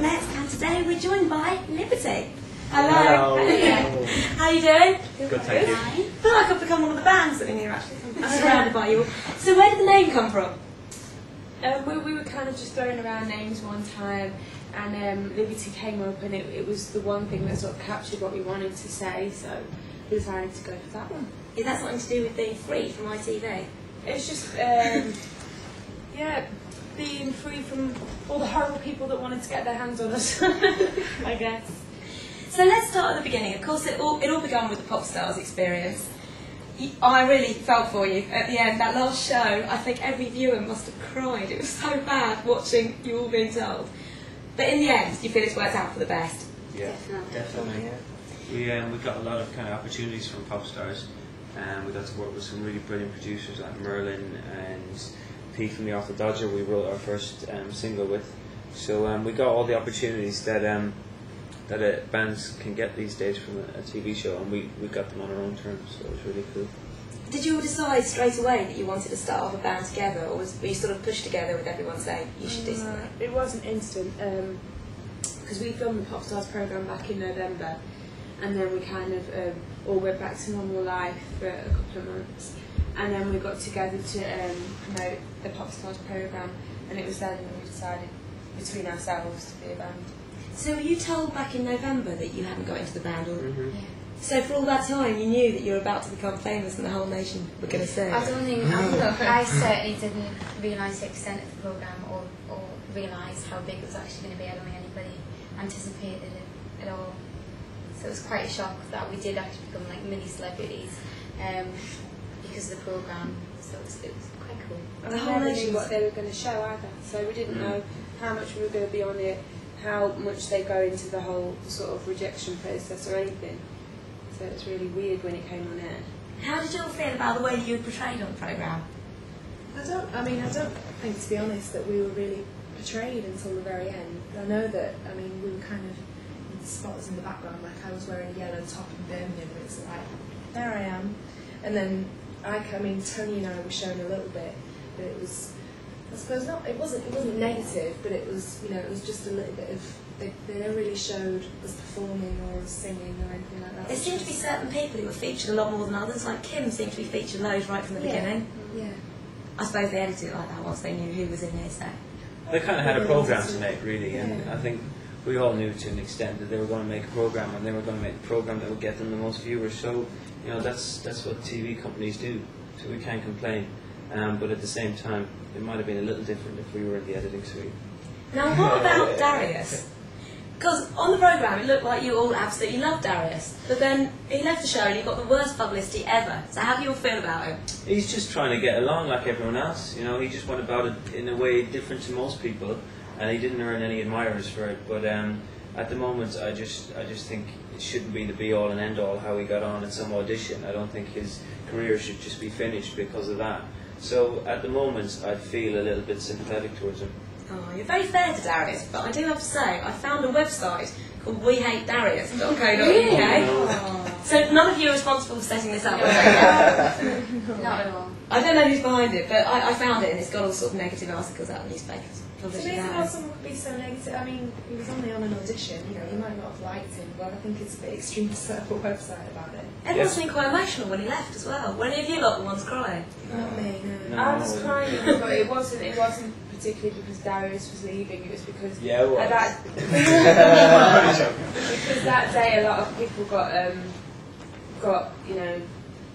next, and today we're joined by Liberty. Hello. Hello. How are you doing? Good, thank you. I feel like I've become one of the bands sitting here actually. I'm surrounded by you all. So where did the name come from? We were kind of just throwing around names one time, and Liberty came up, and it was the one thing that sort of captured what we wanted to say, so we decided to go for that one. Is that something to do with being free from ITV? It's just, yeah, being free from all the horrible people that wanted to get their hands on us, I guess. So let's start at the beginning. Of course, it all began with the Pop Stars experience. I really felt for you at the end. That last show, I think every viewer must have cried. It was so bad watching you all being told. But in the end, you feel it's worked out for the best. Yeah, definitely. We got a lot of kind of opportunities from Pop Stars. We got to work with some really brilliant producers like Merlin and Pete from the Author Dodger. We wrote our first single with. So we got all the opportunities that bands can get these days from a TV show, and we got them on our own terms, so it was really cool. Did you all decide straight away that you wanted to start off a band together, or were you sort of pushed together with everyone saying you should do something? It wasn't instant, because we filmed the Pop Stars programme back in November, and then we kind of all went back to normal life for a couple of months, and then we got together to promote the Pop Stars programme, and it was then that we decided between ourselves to be a band. So were you told back in November that you hadn't got into the band? Or Yeah. So for all that time you knew that you were about to become famous and the whole nation were going to sing? I don't think, I certainly didn't realise the extent of the programme or realise how big it was actually going to be. I don't think anybody anticipated it at all. So it was quite a shock that we did actually become like mini celebrities because of the programme. So it was quite cool. And we never knew what they were going to show either, so we didn't know how much we were going to be on it, how much they go into the whole sort of rejection process or anything. So it was really weird when it came on air. How did you all feel about the way that you were portrayed on the programme? I don't think, to be honest, that we were really portrayed until the very end. I know that, we were kind of in spots in the background, like I was wearing a yellow top in Birmingham, and it's like, there I am. And then, Tony and I were shown a little bit, but it was, I suppose not, it wasn't negative, but it was, it was just a little bit of, they never really showed us performing or us singing or anything like that. There seemed to be certain people who were featured a lot more than others, like Kim seemed to be featured loads right from the beginning. Yeah. I suppose they edited it like that once they knew who was in there, so. They kind of had a programme to make, really, and I think we all knew to an extent that they were going to make a programme, and they were going to make a programme that would get them the most viewers. So, that's what TV companies do, so we can't complain. But at the same time, it might have been a little different if we were in the editing suite. Now, what about Darius? Because on the programme it looked like you all absolutely loved Darius, but then he left the show and he got the worst publicity ever. So how do you all feel about him? He's just trying to get along like everyone else. He just went about it in a way different to most people, and he didn't earn any admirers for it. But at the moment, I just think it shouldn't be the be-all and end-all how he got on at some audition. I don't think his career should just be finished because of that. So at the moment, I feel a little bit sympathetic towards him. Oh, you're very fair to Darius, but I do have to say, I found a website called wehatedarius.co.uk. So none of you are responsible for setting this up. Not at all. I don't know who's behind it, but I found it and it's got all sorts of negative articles out of newspapers. So maybe not someone would be so negative. He was only on an audition, he might not have liked him, but I think it's a bit extreme to set up a website about it. Everyone's been quite emotional when he left as well. Were any of you lot the ones crying? Not me, no. I was crying, but it wasn't particularly because Darius was leaving, it was because because that day a lot of people got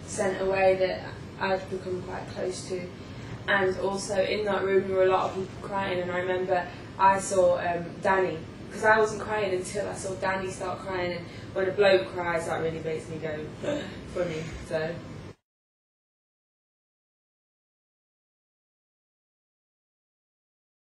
sent away that I've become quite close to, and also in that room there were a lot of people crying, and I remember I saw Danny, because I wasn't crying until I saw Danny start crying, and when a bloke cries that really makes me go funny, so